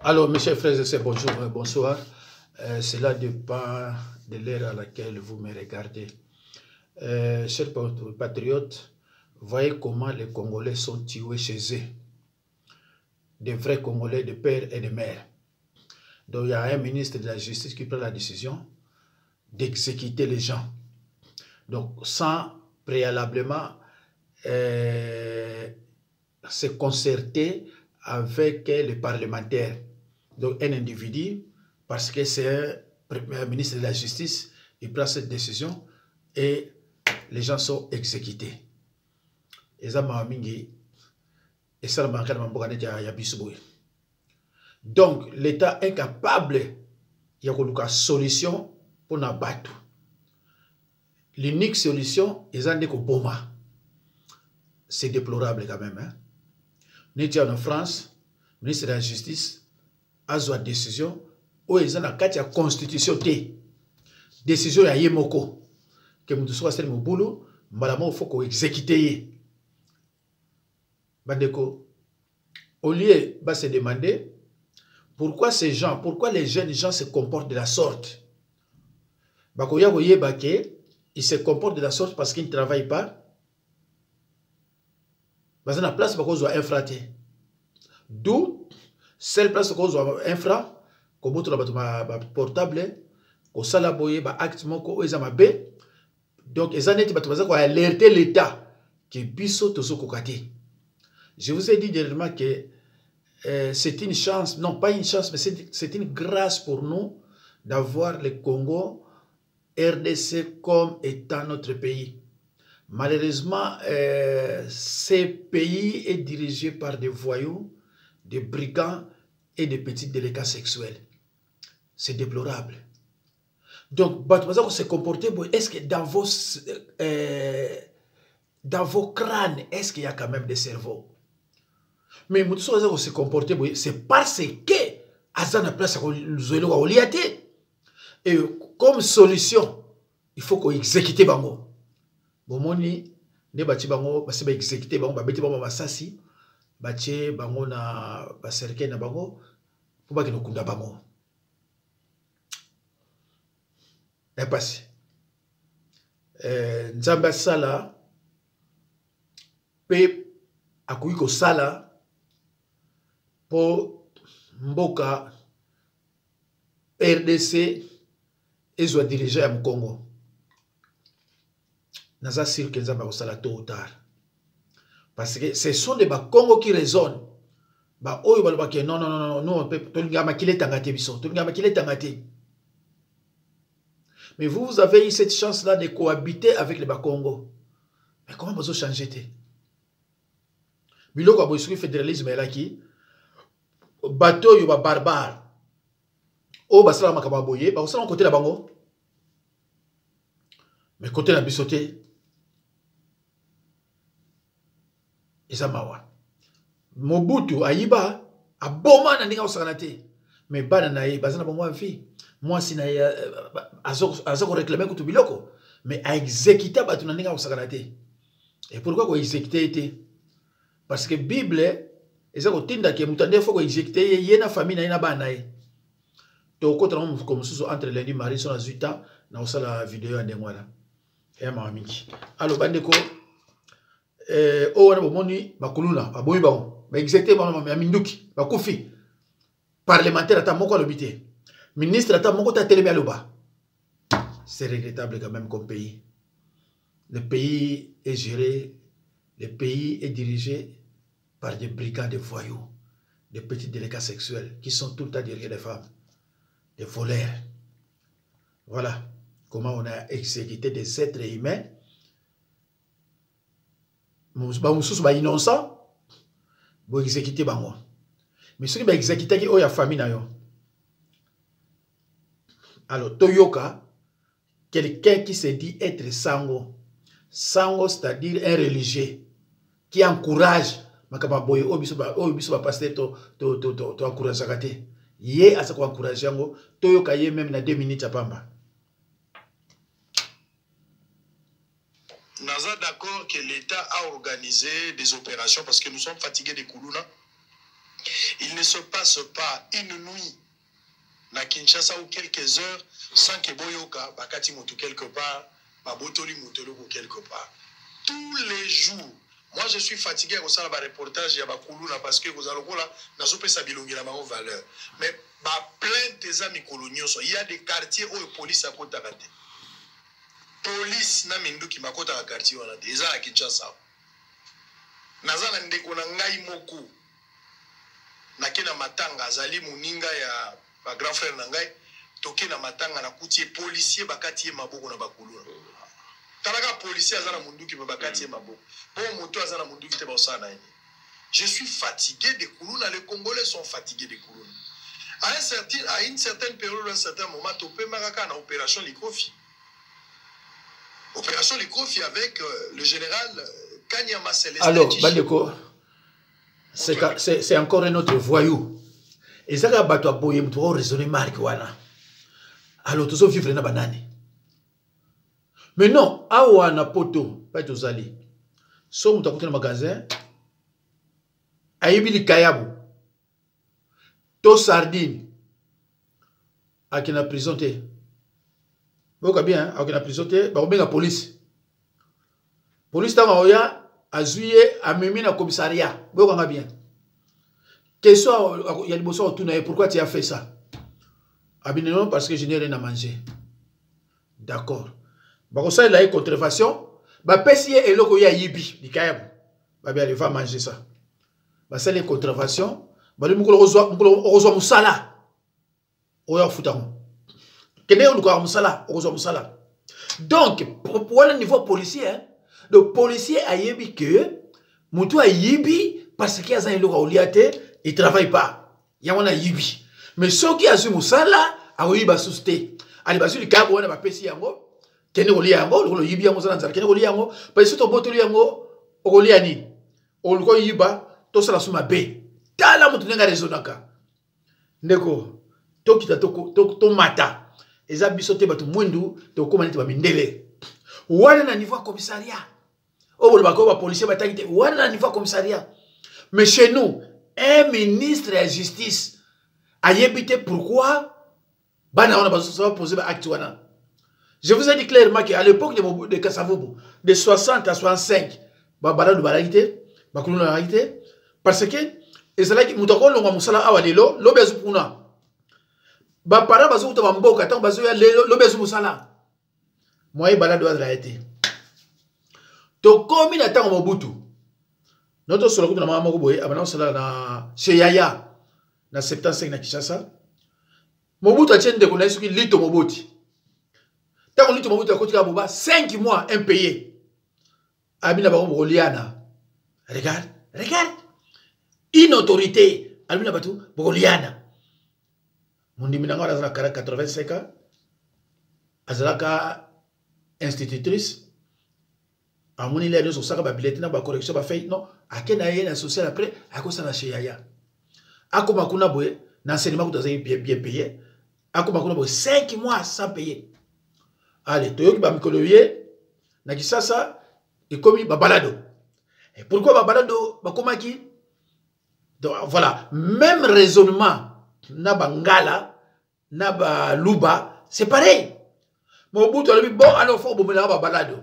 Alors, mes chers frères et sœurs, bonjour, bonsoir. Cela dépend de l'heure à laquelle vous me regardez. Chers patriotes, voyez comment les Congolais sont tués chez eux. Des vrais Congolais de père et de mère. Donc, il y a un ministre de la Justice qui prend la décision d'exécuter les gens. Donc, sans préalablement se concerter avec les parlementaires. Donc, un individu, parce que c'est un ministre de la Justice, il prend cette décision et les gens sont exécutés. Et ça m'a mingi. Et ça m'a mingi. Donc, l'État est incapable de trouver une solution pour nous battre. L'unique solution, c'est de Boma. C'est déplorable quand même. Hein? Nous sommes en France, le ministre de la Justice a une décision où ils ont la constitution. Décision ya Yemoko. Que nous devons faire mon boulot, il faut qu'on exécute. Au lieu de se demander pourquoi ces gens, pourquoi les jeunes gens se comportent de la sorte. Ils se comportent de la sorte parce qu'ils ne travaillent pas. Parce que la place pour qu'on infra. D'où seule place pour qu'on infra, comme autre portable, qu'on salaboye, activement qu'on est à B. Donc, ils ont alerté l'État que biso tozo kokate. Je vous ai dit dernièrement que c'est une chance, non pas une chance, mais c'est une grâce pour nous d'avoir le Congo, RDC comme étant notre pays. Malheureusement, ce pays est dirigé par des voyous, des brigands et des petits délinquants sexuels. C'est déplorable. Donc, se comporter, est-ce que dans vos crânes, est-ce qu'il y a quand même des cerveaux? Mais se comporter, c'est parce que Azana place et comme solution, il faut qu'on exécute bango. Bomoni ne bati bango basi ba exécuter bango ba beti bango masasi batie bango na ba cercle na bango pour ba kino kunda bango. Et passé. Nzamba sala pe akuyi ko sala pour mboka RDC ezwa diriger ya Congo. Naza sûr que Nzamba ko sala tôt ou tard. Parce que ce sont des Congo qui raisonnent. Ba oyo baloba ke non non non non on peut tolinga makile tangate biso tolinga makile tangate. Mais vous avez eu cette chance-là de cohabiter avec les Bakongo. Mais comment vous avez changé? Biloko aboisui fédéralisme là qui bateau yo ba barbare. O basala makaba boye, ba osala côté la bango. Mais côté la bisoté. Isamawa. Mobutu ayiba aboma na ninga osanate. Mais bana na yi bazana bango envie. Moi, si azoko réclamer kutu biloko, mais a exécuter batu na ninga osakanate. Et pourquoi ko exécuter été? Parce que Bible ezako tinda ke mutande faut ko exécuter yena famille na bana ye. To ko tra comme sous entre lundi mardi son 18 ans na osala vidéo ande ngwala. Et ma mingi. Alors bandeko o wana bomoni bakuluna aboyi bango. Ba exécuter bango ma minduki, ba kufi. Parlementaire ata moko lobité. Ministre ata moko ta télémé aloba. C'est regrettable quand même comme pays. Le pays est géré, le pays est dirigé par des brigands de voyous, des petits délinquants sexuels qui sont tout le temps derrière les femmes, des voleurs. Voilà comment on a exécuté des êtres humains. Ils sont innocents, ils exécuter bango. Mais ceux qui ont exécuté, ils ont famille. Alors, Toyoka, quelqu'un qui se dit être sango. Sango, c'est-à-dire un religieux qui encourage makababoye obiso ba pasteur to encourage akate. Yé asa ko encourage yango, Toyoka yé même na 2 minutes à pamba. Nous sommes d'accord que l'État a organisé des opérations parce que nous sommes fatigués des Koulouna. Il ne se passe pas une nuit na Kinshasa ou quelques heures sans que Boyoka bakati moto quelque part, babotoli motoloko quelque part. Tous les jours. Moi je suis fatigué à ça ba reportage ya bakuluna parce que vous allez là na sope sa bilongi la ma valeur. Mais ba plainte des amis coloniaux, il y a des quartiers où la police a kota kate. Police na minduki makota ka quartier wana te eza na Kinshasa. Nazana ndeko na ngai moko. Nakena matanga azali muninga ya ba grand frère na ngai toke na matanga na kutie policier bakati maboko na bakuluna. Talaka policier azana munduki bakati maboko. Bon moto azana munduki te ba osana ni. Je suis fatigué des Koulouna, les Congolais sont fatigués des Koulouna. À une certaine période, à un certain moment, tu peux marquer une opération Likofi. Opération Likofi avec le général Kanyama Célestin. Alors, Bandeko, c'est encore un autre voyou. Et ça, quand tu as boyé, tu as raisonné marijuana. Alors, tu as vivre dans banane. Mais non, awana poto, pas tous allés. Sauf que tu as un magasin. Aïbi li kayabu. To sardine. Aki na prison te. Boka bien, aki na prison te. Ba la police. Police ta maoya azuye amemi na commissariat. Boka nga bien. Question il y a des bossons autour na pourquoi tu as fait ça? Abine non parce que je n'ai rien à manger. D'accord. Ba ko ça il a une contrefaçon. Ba pesi eloko ya yibi li kayabu. Ba bien il va manger ça. C'est les contraventions. Bah, nous avons musala. Oya futango. Kene nous avons musala. Musala. Donc, pour le niveau policier, le policier a yebi que Moutou a yebi parce qu'il y a un élève oliate, il travaille pas. Il y a un yebi. Mais ceux qui a su musala, a yebi basusté. Ali basu li kabo na bapesi yango. Kene oli yango, le yebi yango zanza. Kene oli yango, parce que to botoli yango oliani. Oluko yiba. Tout ça la suma B. Tala mutu nenga rezonaka. Ndeko. To kita to mata. Eza bisote batu mwendu to komani te ba mindele. Wana na niveau commissariat. O bolo bako ba policier batangite. Wana na niveau commissariat. Mais chez nous, un ministre de la justice a yébité pourquoi bana on va poser ba acte wana. Je vous ai dit clairement qu'à l'époque de Kassavobo, de 60 à 65, ba bala do balagité, ba kuluna balagité. Parce que ezalaki mutako longa musala awa lelo lobezu puna ba para bazu to bamboka tant bazu ya lelo lobezu musala moi balado azala été to komi na tango mobutu notre solo kuna mama moko boye abana sala na chez Yaya na 75 na Kinshasa mobutu atiende ko na suki lito moboti tango lito mobutu akotika boba 5 mois impayé abina ba ko liana regarde une autorité, Almina Batou, Bogoliana. Mon diminanga a 85 ans, Azalaka institutrice, à mon île, sur sa bibliothèque, na correction, ba fait, non, à quel âge social après, à cause de la Yaya. À comment qu'on a boé, l'enseignement que vous avez bien payé, à comment qu'on a boé 5 mois sans payer. Allez, tu as me coloyer, n'a dit ça, et comme Babalado. Et pourquoi Babalado, Bakomaki? Donc voilà, même raisonnement, Naba Ngala, Naba Luba, c'est pareil. Mon bout de bon, alors faut me la balado.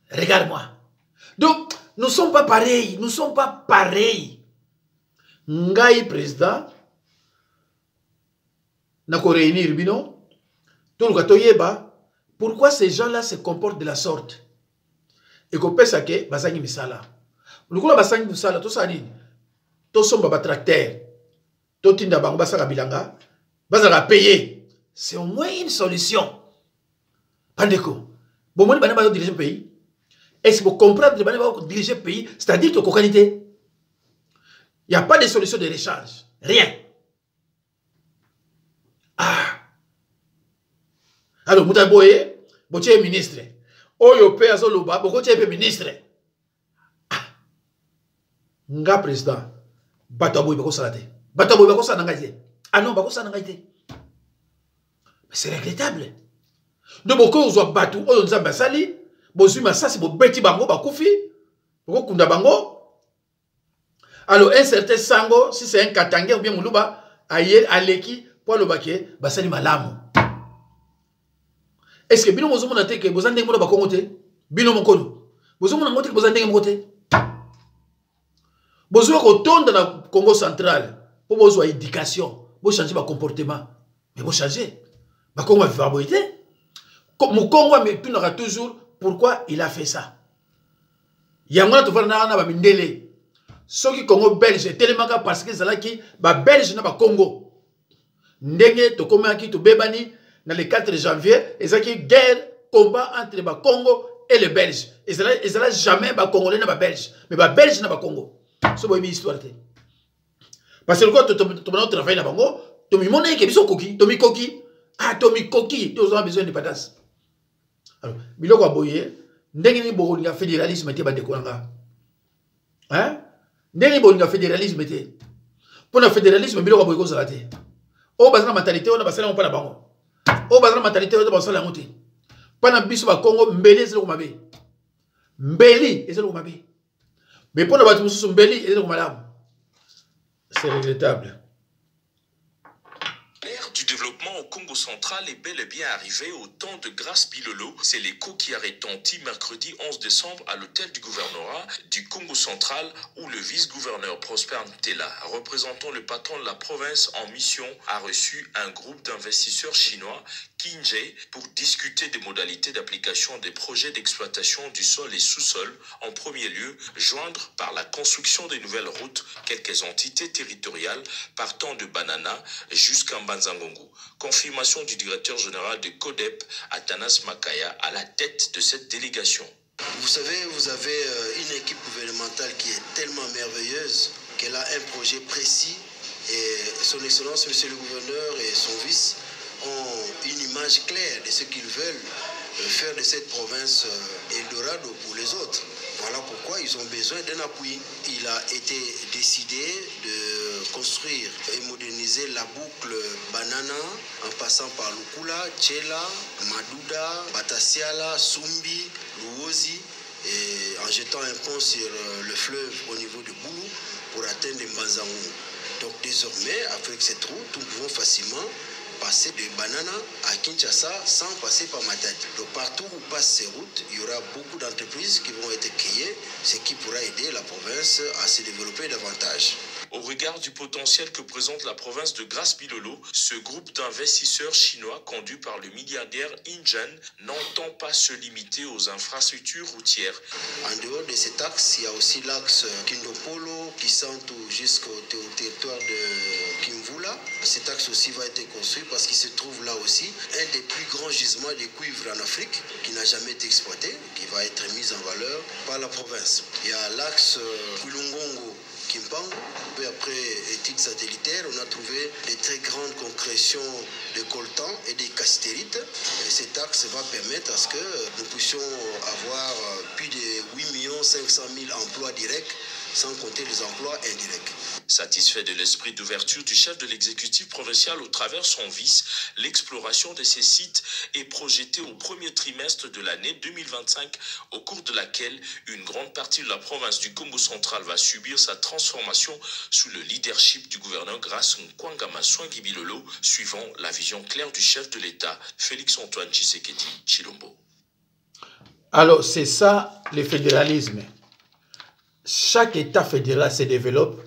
Regarde-moi. Donc, nous ne sommes pas pareils, nous ne sommes pas pareils. Ngai président, Nako réunir bino, tout le katoyeba, pourquoi ces gens-là se comportent de la sorte? Et qu'on peut saquer, Basangi Misala. Le coup là, Basangi Misala, tout ça dit. To somba ba tracteur to tinda bango basaka bilanga bazaka payer, c'est au moins une solution. Pandeko bon moi bana ba diriger pays, est-ce que vous comprenez que bana ba diriger pays, c'est-à-dire que qualité il y a pas de solution de rechange, rien. Alors mutaboye botie ministre oyo pe azoloba boko tie pe ministre nga président Bataboy bako salate. Bataboy bako sanangaite. Ah non, bako sanangaite. Mais c'est regrettable. De beaucoup on soit battu, on nous a basali, bozui masasi bo beti bango bakufi, boko kunda bango. Alors, un certain sango, si c'est un katangé ou bien moulouba, aïe, aleki, pour le baké, basali malamu. Est-ce que bino mozomo na te que bozande ngona ba kongote? Bino mokono. Bozomo na ngote que bozande ngote? Bozomo ko tonda na Congo central. Pour bozo éducation, bo changer ba comportement. Mais bo changer. Ba Congo va favorité. Mon Congo mais tout n'aura toujours pourquoi il a fait ça. Yangona to fana na ba mindele. Soki Congo belge tellement parce que zala ki ba belge na ba Congo. Ndenge to komaki to bebani dans le 4 janvier, et c'est une guerre, combat entre le Congo et le Belge. Et ça jamais les Congolais et les Belges. Mais les Belges et les Congo. C'est une histoire. Parce que quand tu travailles dans le Congo, tu as mis mon équipe, tu as mis coquille. Ah, tu as mis coquille, tu as besoin de patates. Alors, Biloko Aboye, ndenge ni fédéralisme était badekolanga. Hein? Ndenge ni fédéralisme était. Pour le fédéralisme, Biloko Aboye ko zalate. O bazana mentalité, on a basé on pas la bango. O bazana mentalité on ba sala ngote. Pana biso ba Congo mbeli ezelo kumabe. Mbeli ezelo kumabe. Mais pour na batu mususu mbeli ezelo kumalamu. C'est regrettable. L'ère du développement au Congo central est bel et bien arrivée au temps de Grace Bilolo. C'est l'écho qui a retenti mercredi 11 décembre à l'hôtel du gouvernorat du Congo central où le vice-gouverneur Prosper Ntela, représentant le patron de la province en mission, a reçu un groupe d'investisseurs chinois, Kinje, pour discuter des modalités d'application des projets d'exploitation du sol et sous-sol. En premier lieu, joindre par la construction des nouvelles routes quelques entités territoriales partant de Banana jusqu'à Mbanzangongo. Confirmation du directeur général de CODEP, Atanas Makaya, à la tête de cette délégation. Vous savez, vous avez une équipe gouvernementale qui est tellement merveilleuse qu'elle a un projet précis et son excellence, monsieur le gouverneur et son vice ont une image claire de ce qu'ils veulent faire de cette province Eldorado pour les autres. Voilà pourquoi ils ont besoin d'un appui. Il a été décidé de construire et moderniser la boucle Banana en passant par Lukula, Tchela, Madouda, Batasiala, Sumbi, Luozi et en jetant un pont sur le fleuve au niveau de Boulou pour atteindre Mbanzangongo. Donc désormais, avec cette route, nous pouvons facilement passer de Banana à Kinshasa sans passer par Matadi. Donc partout où passent ces routes, il y aura beaucoup d'entreprises qui vont être créées, ce qui pourra aider la province à se développer davantage. Au regard du potentiel que présente la province de Grace-Bilolo, ce groupe d'investisseurs chinois conduit par le milliardaire Injan n'entend pas se limiter aux infrastructures routières. En dehors de cet axe, il y a aussi l'axe Kindopolo qui s'entoure jusqu'au territoire de Kimvula. Cet axe aussi va être construit parce qu'il se trouve là aussi un des plus grands gisements de cuivre en Afrique qui n'a jamais été exploité, qui va être mis en valeur par la province. Il y a l'axe Kulungongo Kimpango. Peu après études satellitaires, on a trouvé des très grandes concrétions de coltan et des castérites. Et cet axe va permettre à ce que nous puissions avoir plus de 8 500 000 emplois directs, sans compter les emplois indirects. Satisfait de l'esprit d'ouverture du chef de l'exécutif provincial au travers son vice, l'exploration de ces sites est projetée au premier trimestre de l'année 2025, au cours de laquelle une grande partie de la province du Congo central va subir sa transformation sous le leadership du gouverneur Grace Nkwangama Swangi Bilolo, suivant la vision claire du chef de l'État, Félix-Antoine Tshisekedi Tshilombo. Alors, c'est ça le fédéralisme. Chaque État fédéral se développe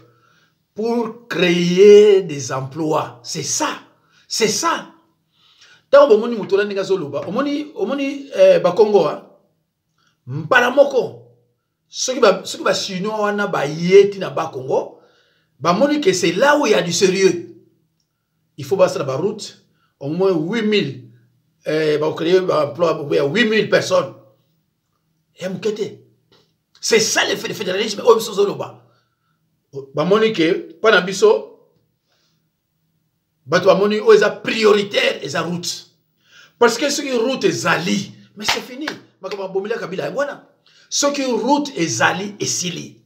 pour créer des emplois. C'est ça. C'est ça. Tant que vous avez dit que Bakongo, Mbalamoko, ceux qui sont chinois, Bakongo, que c'est là où il y a du sérieux. Il faut passer la route, au moins 8000 personnes. Et c'est ça le fédéralisme. Bamoni que pas biso bato bamoni o eza prioritaire eza route parce que ce qui route ezali mais c'est fini makaba bomila kabila ngwana ce qui route ezali esili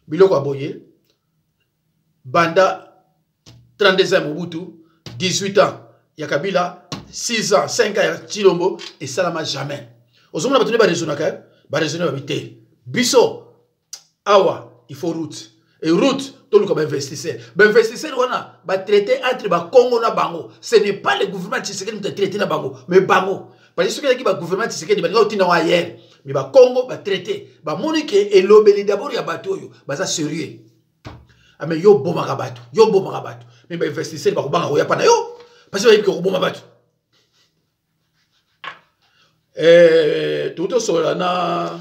biloko aboye banda 32 ans Mobutu 18 ans ya Kabila 6 ans 5 ans ya Tshilombo et ça lama jamais ozomona batone ba raisonner ba raisonner ba bité biso awa il faut route. et route tout le comme investisseur investisseur wana ba traiter entre ba Congo na bango ce n'est pas le gouvernement Tshisekedi qui traiter na bango mais bango parce que qui ba gouvernement Tshisekedi ba otina wa hier mais ba Congo ba traiter ba monique et lobeli d'abord ya bato yo ba ça sérieux ah mais yo boma ka bato mais ba investisseur ba ko banga ko ya pa na yo parce que ba ko boma bato tout sur na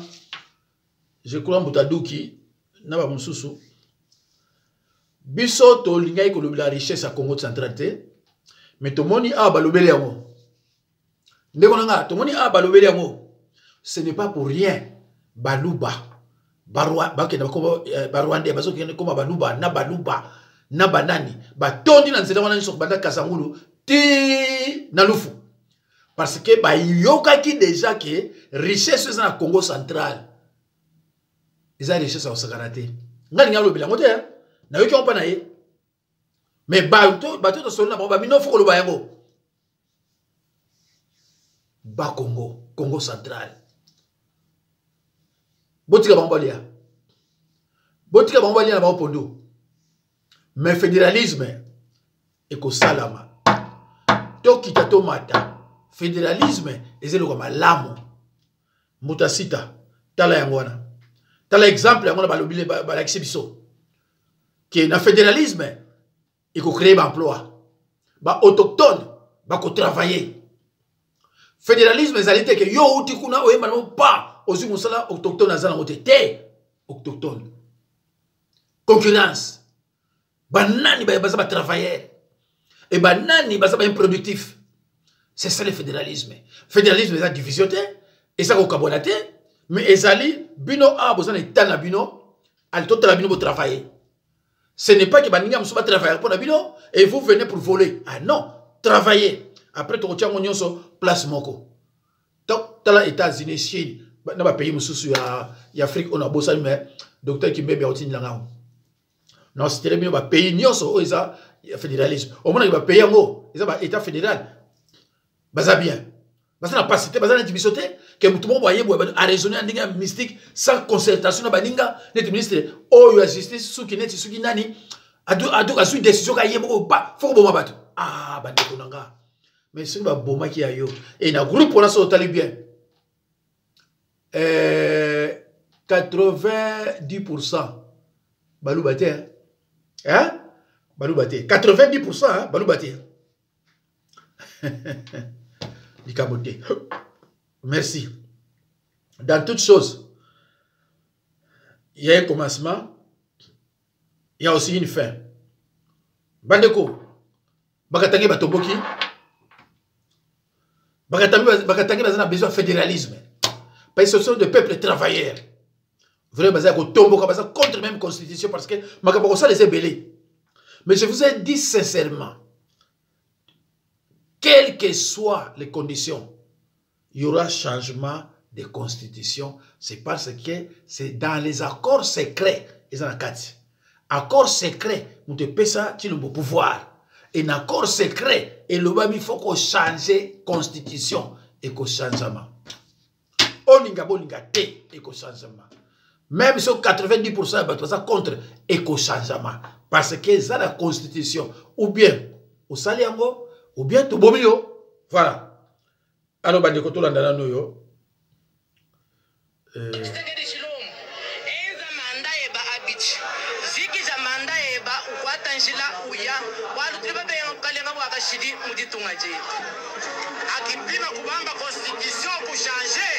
je crois Mutaduki na ba mususu biso to lingai ko la richesse à Congo centralité mais to moni a balobeli yango ndeko nanga to moni a balobeli yango ce n'est pas pour rien baluba barwa bakena ko barwande bazo kene ko baluba na banani batondi na nzela wana nso banda kasangulu ti na lufu parce que ba yoka ki déjà que richesse na Congo central eza richesse au sakarate ngali ngalo bila ngote na yoki on pa na ye mais bato to sonna ba mino foko lo ba yango ba Congo central botika bambalia na ba pondo mais fédéralisme eko salama to kitato mata fédéralisme ezelo comme malamu mutasita tala yangwana tala exemple yangwana balobile ba l'exhibition que na fédéralisme il faut créer un emploi ba autochtone ba ko travailler fédéralisme ezalité que yo uti kuna oyemba pas ozi musala autochtone azala ngotete autochtone concurrence banani ba baza ba travailler et banani baza ba improductif c'est ça le fédéralisme fédéralisme eza division et ça ko kabonate mais ezali bino a besoin de na bino al to la bino pour travailler. Ce n'est pas que baninga musuba travailler pour bino et vous venez pour voler. Ah non, travailler. Après tu retiens mon so place moko. Donc dans les États-Unis, Chine, na ba pays mususu ya Afrique on a bossa mais docteur Kimbebe otini langa. Non, c'était bien ba pays nyonso oza fédéralisme. Au moins ba pays yango, ils ba état fédéral. Baza bien. Baza na pas cité, baza na division que tout le monde voyait à raisonner en dingue mystique sans concertation na baninga net ministre oh la justice suki net suki nani adu ka su décision ka yebo pas faut que boma bato ah bandeko nanga mais c'est ba boma ki ayo et na groupe on a so tali bien 90% balou baté hein balou baté 90% hein balou baté Dikaboté. Merci. Dans toutes choses, il y a un commencement, il y a aussi une fin. Bandeko, Bakatangi Batoboki, Bakatangi a besoin de fédéralisme. Parce que ce sont des peuples travailleurs. Vraiment, contre même constitution parce que Makabokosa les a belés. Mais je vous ai dit sincèrement, quelles que soient les conditions, il y aura changement de constitution. C'est parce que c'est dans les accords secrets. Ils ont la carte. Accord secret, nous te payons ça, tu as le pouvoir. Et un accord secret, et le il faut qu'on change la constitution et qu'on changement. On n'y a pas de changement. Même sur 90% ça contre éco-changement. Parce que c'est la constitution. Ou bien, au Saliango, ou bien tout bomio. Voilà. Alors, bande koto landana no yo. Akipima kubamba constitution kuchanger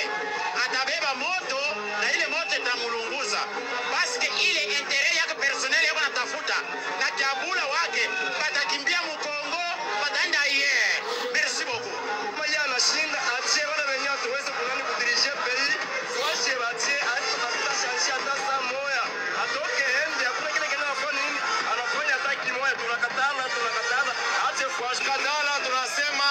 atabeba moto na ile moto itamulunguza parce que ile intérêt yake personnel yako natafuta na jabula wake batakimbia mukongo batanda hier. Merci beaucoup. Maya anashinda atie wale wenye tuweze kunani kudirije pays fwaje batie atapata chance hata saa moja atoke ende hakuna kile kinafanya nini anafanya hata kimoja tunakatana atie fwaje kadala tunasema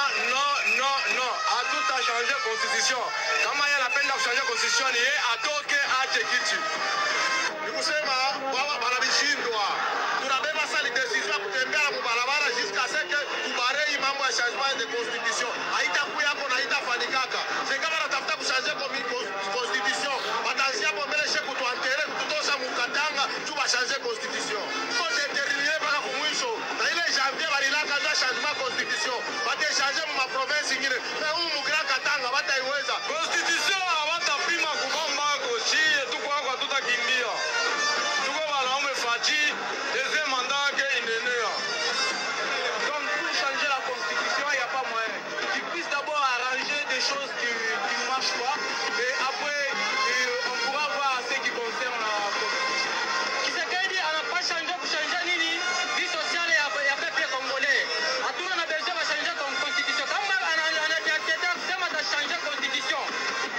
no hatuta changer constitution kama yeye anapenda kuchanger constitution ni yeye atoke ache kiti nikusema wao wanabishindwa tunabeba sasa decision kutembea kwa barabara jusqu'à ce que tubarei mambo ya changement de constitution haitakuwa hapo na haitafanikaka c'est kama natafuta kuchanger constitution watanzia hapo mbele sheku tuantere kutosha mukatanga tuba changer constitution. Faut déterminer par rapport à mwisho. Na ile janvier balilaka za changement constitution. Bate changer ma province ingine. Na humu Grand Katanga bataiweza. Constitution hawatapima kubomba kochi tuko kwa tutakimbia. Tuko wanaume faji deuxième mandat que inenea. Donc pour changer la constitution, il n'y a pas moyen. Ils puissent d'abord arranger des choses qui ne marchent pas, et après on pourra voir ce qui concerne la constitution. Tshisekedi n'a pas changé pour changer nini vie sociale ya peuple congolais. Hatuna na besoin de changer la constitution. Kama anataka kusema atachange constitution,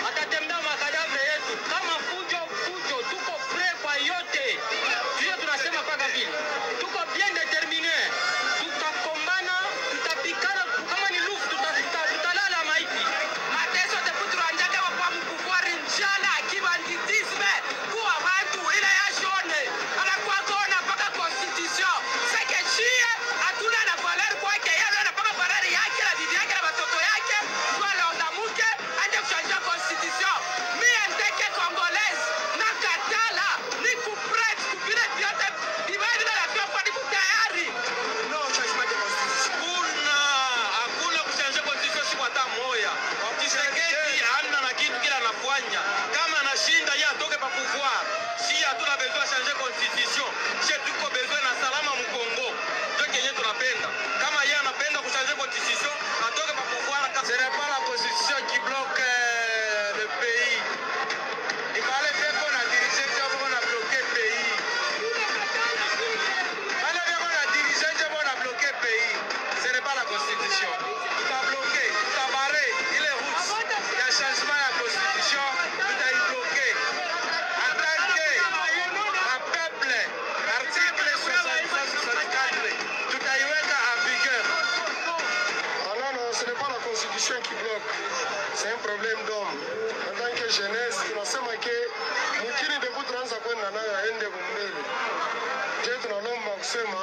atatembea makadavre yetu kama fujo tuko prêt kwa yote. Ndio tunasema paka vile. Tuko bien déterminé. Tutakombana, tutapikana kama ni lufu tutalala maiti. Mateso de putranja kama kwa pouvoir njala kibanditisme kuwa watu ile ya shone. Anakuwa kona paka constitution. Seke chie hatuna na valeur kwake yeye na paka valeur yake na bibi yake na watoto yake. Wala ondamuke ande kuchanja constitution. Mimi ndeke congolaise na katala ni kuprete kupile vyote divide na pia kwa niku tayari. No changement de constitution. Hakuna kuchanja constitution si kwa hata moya. Tshisekedi hana na kitu kila anafanya. Kama anashinda yeye atoke pa pouvoir. Si hatuna besoin changer constitution. Si tuko besoin na salama mu Congo. Ndio kenye tunapenda. Kama yeye anapenda kuchanger constitution, atoke pa pouvoir. Ce n'est pas la constitution qui bloque le pays. Il fallait faire qu'on a dirigé, qu'on a bloqué le pays. Il fallait faire qu'on a dirigé, qu'on a bloqué le pays. Ce n'est pas la constitution. Tout a bloqué, tout a barré. Il est route. Il y a changement de la constitution. Tout a bloqué. En tant que un peuple, article 65-64, tout a eu en vigueur. Ah non, non, ce n'est pas la constitution qui bloque. C'est un problème d'homme. En tant que jeunesse, tunasema ke mukini debu tunaanza kwenda nayo aende kumbele. Je tunalomba kusema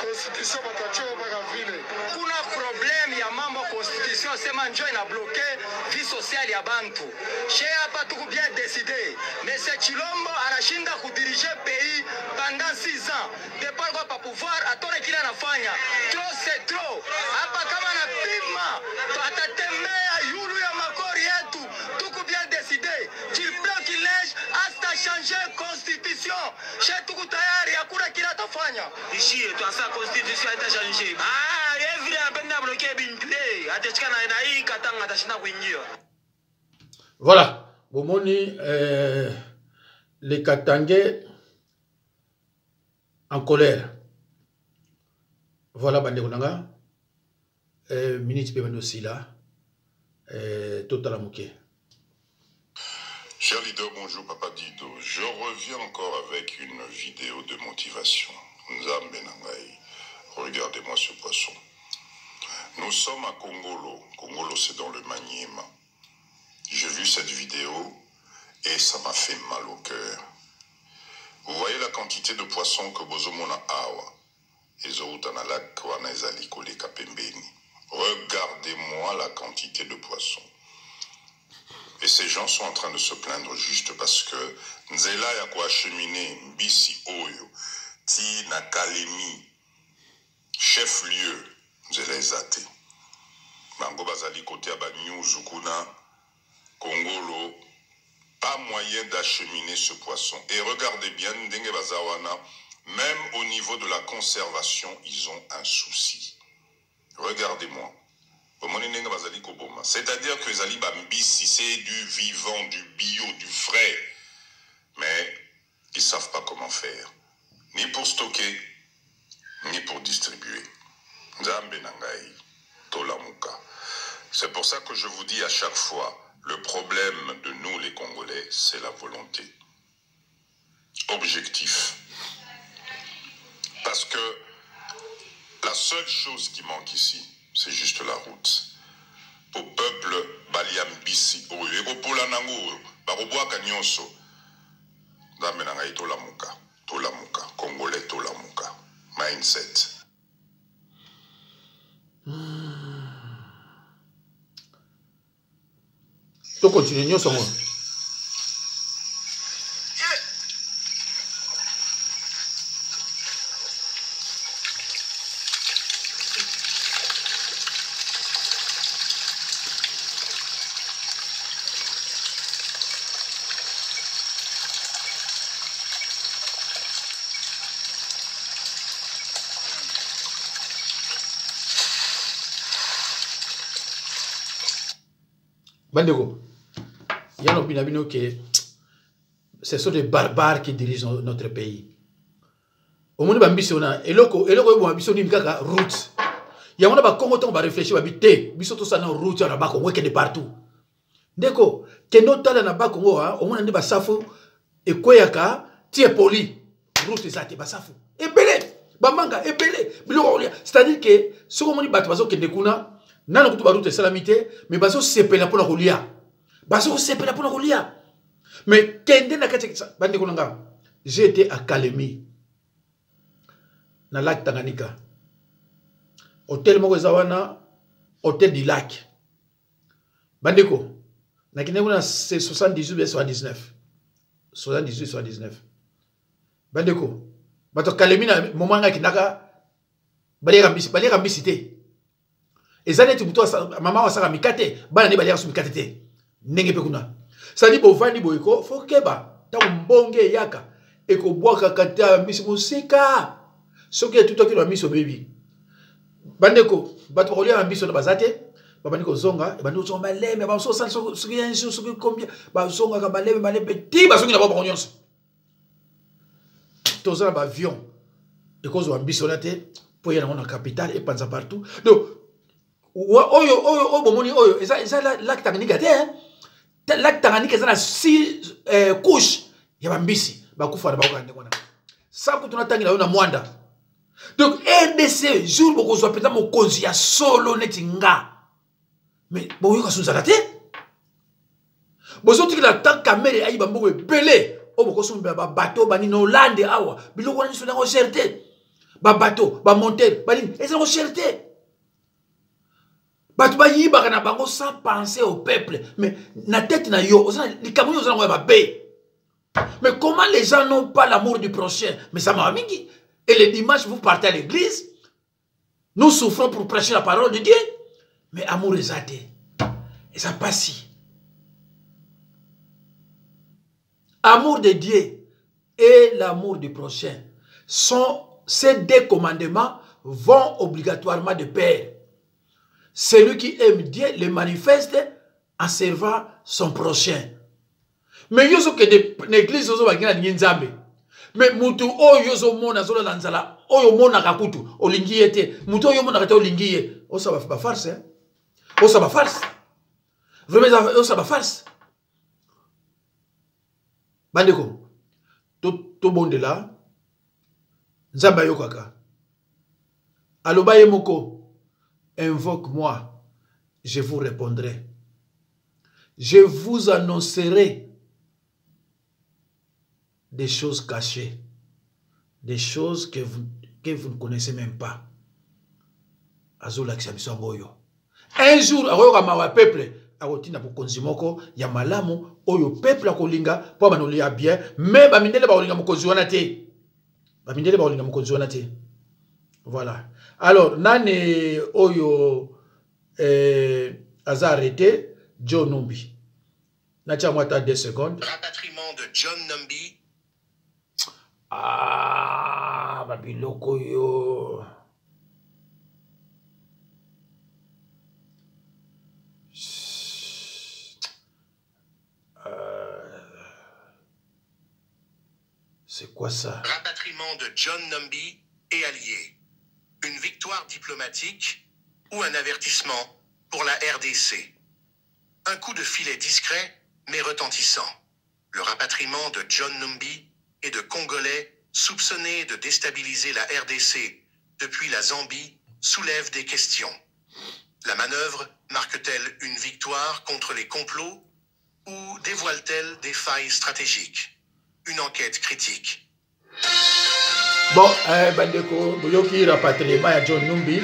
constitution batachio mpaka vile. Kuna problem ya mambo constitution sema njoo ina bloquer vie sociale ya bantu. Chez hapa tuko bien décidé. Mais c'est Chilombo anashinda kudiriger pays pendant 6 ans. Depuis quoi pas pouvoir atone kile anafanya. Trop c'est trop. Hapa kama na pima atatembea yulu ya makori yetu. Tuko bien décidé. Qu'il bloque lèche hasta changer constitution. Chez tuko tayari hakuna kile atafanya. Ici tuasa constitution ita changer. Every apenda bloquer bintu. Atachika na hii Katanga atashinda kuingia. Voilà. Bomoni, les Katangais en colère. Voilà, Banderonanga. Minute Pemano Sila. Total Mouké. Cher leader, bonjour Papa Dido. Je reviens encore avec une vidéo de motivation. Nzambe Nangai. Regardez-moi ce poisson. Nous sommes à Kongolo. Kongolo, c'est dans le Maniema. J'ai vu cette vidéo et ça m'a fait mal au cœur. Vous voyez la quantité de poissons que Bozomona Awa et Zoutanalak Wanezali Koleka Pembeni. Regardez-moi la quantité de poissons. Et ces gens sont en train de se plaindre juste parce que Nzela Yako acheminé Mbisi Oyo, Ti Nakalemi, chef-lieu, Nzela Ezate. Bango Bazali côté Abanyu, Zukuna, Kongolo, pas moyen d'acheminer ce poisson. Et regardez bien, Ndenge Bazawana, même au niveau de la conservation, ils ont un souci. Regardez-moi. C'est-à-dire que Zali Bambisi, c'est du vivant, du bio, du frais. Mais ils ne savent pas comment faire. Ni pour stocker, ni pour distribuer. Nzambe Nangai, Tolamuka. C'est pour ça que je vous dis à chaque fois, le problème de nous les Congolais, c'est la volonté. Objectif. Parce que la seule chose qui manque ici, c'est juste la route. Au peuple Baliambisi, au Polanango, Baroboa Kanyonso, Damenangai Tolamuka, Tolamuka, Congolais Tolamuka, mindset. Tu continues, Bandeko, il y a un opinion que ce sont des barbares qui dirigent notre pays. Au monde ambitionnant, et loko est ambitionné kaka route. Il y a un Congo on va réfléchir, on va biter, biso tout ça dans route on a ba Congo qui est partout. Ndeko, que notre na ba Congo au monde ba safu et koyaka tie poli route ça te ba safu. Et belé, bamanga et belé. C'est-à-dire que ce qu'on dit bato bazo kende kuna nana kutu ba route salamité mais bazo sepela pour la rolia. Bazo sepela pour la rolia. Mais kende na kati bande kunanga. J'ai été à Kalemi. Na lac Tanganyika. Hôtel moko zawana, hôtel du lac. Bandeko. Na kinekuna c'est 78 et 79. 78 79. Bandeko. Bato Kalemi na momanga kinaka balera mbisité. Ezane tibuto mama wa saka mikate, bana ne balera su mikate te. Ndenge pe kuna. Sadi bo vandi boyko, fo keba, ta mbonge yaka. Eko boaka kata mbisi musika. Soki tout qui lo miso baby. Bandeko, bato kolia ambiso na bazate, babandiko zonga, bandiko zonga maleme, ba so sal soki un jour soki combien, ba zonga ka maleme petit, ba soki na ba nyonso. Tozana ba avion. Et cause ambiso na te, pour y aller dans la capitale et panza partout. Donc oyo bomoni oyo, eza lac Tanganyika te hein. Lac Tanganyika eza na 6 couches ya bambisi, ba kufa na ba ko ndekona. Sa ko tunatangira yo na Mwanda. Donc, RDC, jour où vous avez mon konzi à solo netinga. Mais, bon, vous avez un vous avez la tant caméra aïe bambo belé. Oh, vous avez un bateau, bani no Hollande awa. Bilo wani sur la recherche. Ba bateau, ba monter, bani, et c'est recherche. Bateau ba yi ba na bango sans penser au peuple. Mais na tête na yo, les Camerounais vous ont ba bé. Mais comment les gens n'ont pas l'amour du prochain? Mais ça m'a mingi. Et le dimanche, vous partez à l'église. Nous souffrons pour prêcher la parole de Dieu. Mais amour est athée. Et ça passe si. Amour de Dieu et l'amour du prochain. Ces deux commandements vont obligatoirement de pair. Celui qui aime Dieu le manifeste en servant son prochain. Mais il y a l'église qui est mais mutu oyo zo mona zo lanzala oyo mona kakutu olingi ete mutu oyo mona kata olingi ye o ça va farce hein o ça va farce vraiment o ça va farce bandeko to bonde là nzamba yo kaka aloba ye moko invoque moi je vous répondrai je vous annoncerai des choses cachées, des choses que vous ne connaissez même pas. Un jour, à peuple, akotina pour konzimoko ya malamu oyo peuple akolinga po banolia bien mais bamindele baolinga mokonzi wana te. Bamindele baolinga mokonzi wana te. Voilà. Alors, nane oyo aza arrêté John Numbi. Natia mwata 2 secondes. Rapatriement de John Numbi. Ah, babiloko yo. C'est quoi ça? Rapatriement de John Numbi et alliés. Une victoire diplomatique ou un avertissement pour la RDC. Un coup de filet discret mais retentissant. Le rapatriement de John Numbi et de Congolais soupçonnés de déstabiliser la RDC depuis la Zambie soulève des questions. La manœuvre marque-t-elle une victoire contre les complots ou dévoile-t-elle des failles stratégiques? Une enquête critique. Bon, bandeko, boyoki rapatriement ya John Numbi,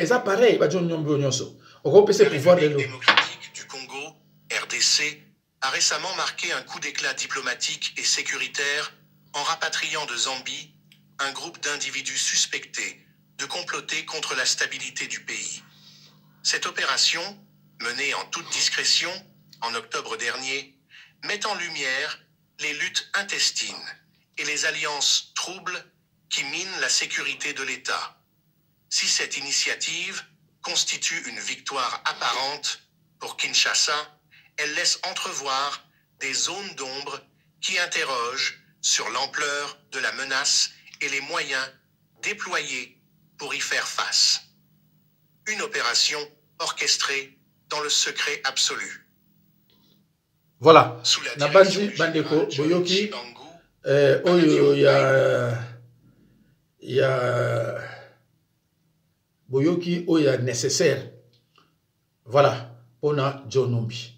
ça pareil, John Numbi onyonso. On peut se pouvoir de l'eau. Démocratique du Congo, RDC, a récemment marqué un coup d'éclat diplomatique et sécuritaire en rapatriant de Zambie un groupe d'individus suspectés de comploter contre la stabilité du pays. Cette opération, menée en toute discrétion en octobre dernier, met en lumière les luttes intestines et les alliances troubles qui minent la sécurité de l'État. Si cette initiative constitue une victoire apparente, Pour Kinshasa, elle laisse entrevoir des zones d'ombre qui interrogent sur l'ampleur de la menace et les moyens déployés pour y faire face. Une opération orchestrée dans le secret absolu. Voilà. Nabandi Bandeko Boyoki oyo ya Boyoki oya nécessaire. Voilà. Pona John Nombi.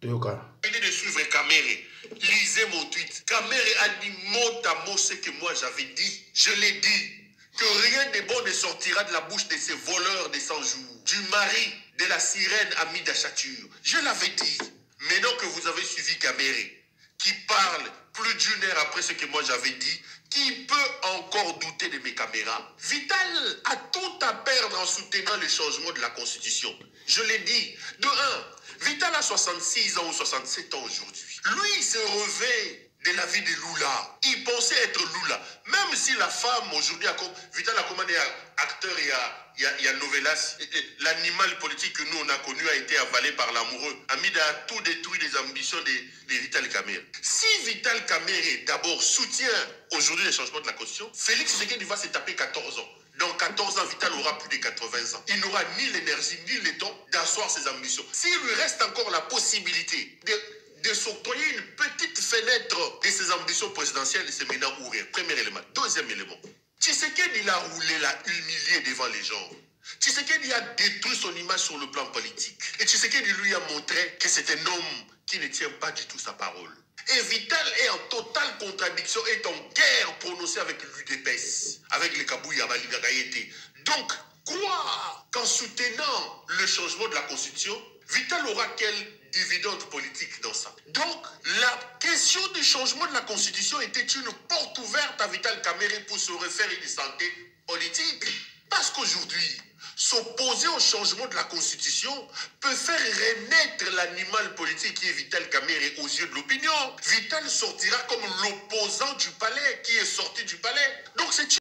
Toyoka. De suivre Kamere. Lisez mon tweet. Kamere a dit mot à mot ce que moi j'avais dit. Je l'ai dit. Que rien de bon ne sortira de la bouche de ces voleurs des 100 jours. Du mari de la sirène amie d'Achature. Je l'avais dit. Maintenant que vous avez suivi Kamere, qui parle plus d'une heure après ce que moi j'avais dit, qui peut encore douter de mes caméras? Vital a tout à perdre en soutenant le changement de la Constitution. Je l'ai dit. De 1, Vital a 66 ans ou 67 ans aujourd'hui. Lui, il se revêt de la vie de Lula. Il pensait être Lula. Même si la femme aujourd'hui, Vital a commandé acteur et à Novelas, l'animal politique que nous on a connu a été avalé par l'amoureux. Amida a tout détruit les ambitions de Vital Kamerhe. Si Vital Kamerhe d'abord soutient aujourd'hui les changements de la Constitution, Félix Tshisekedi va se taper 14 ans. Dans 14 ans, Vital aura plus de 80 ans. Il n'aura ni l'énergie ni le temps d'asseoir ses ambitions. S'il lui reste encore la possibilité de s'octroyer une petite fenêtre de ses ambitions présidentielles, c'est maintenant ouvrir. Premier élément. Deuxième élément. Tshisekedi il a roulé, l'a humilié devant les gens. Tshisekedi a détruit son image sur le plan politique. Et Tshisekedi lui a montré que c'est un homme qui ne tient pas du tout sa parole. Et Vital est en totale contradiction, est en guerre prononcée avec l'UDPS, avec les Kabouya Baligagayete. Donc, quoi qu'en soutenant le changement de la Constitution, Vital aura quel dividende politique dans ça? Donc, la question du changement de la Constitution était une porte ouverte à Vital Kamerhe pour se refaire une santé politique. Parce qu'aujourd'hui, s'opposer au changement de la Constitution peut faire renaître l'animal politique qui est Vital Kamerhe aux yeux de l'opinion. Vital sortira comme l'opposant du palais qui est sorti du palais. Donc c'est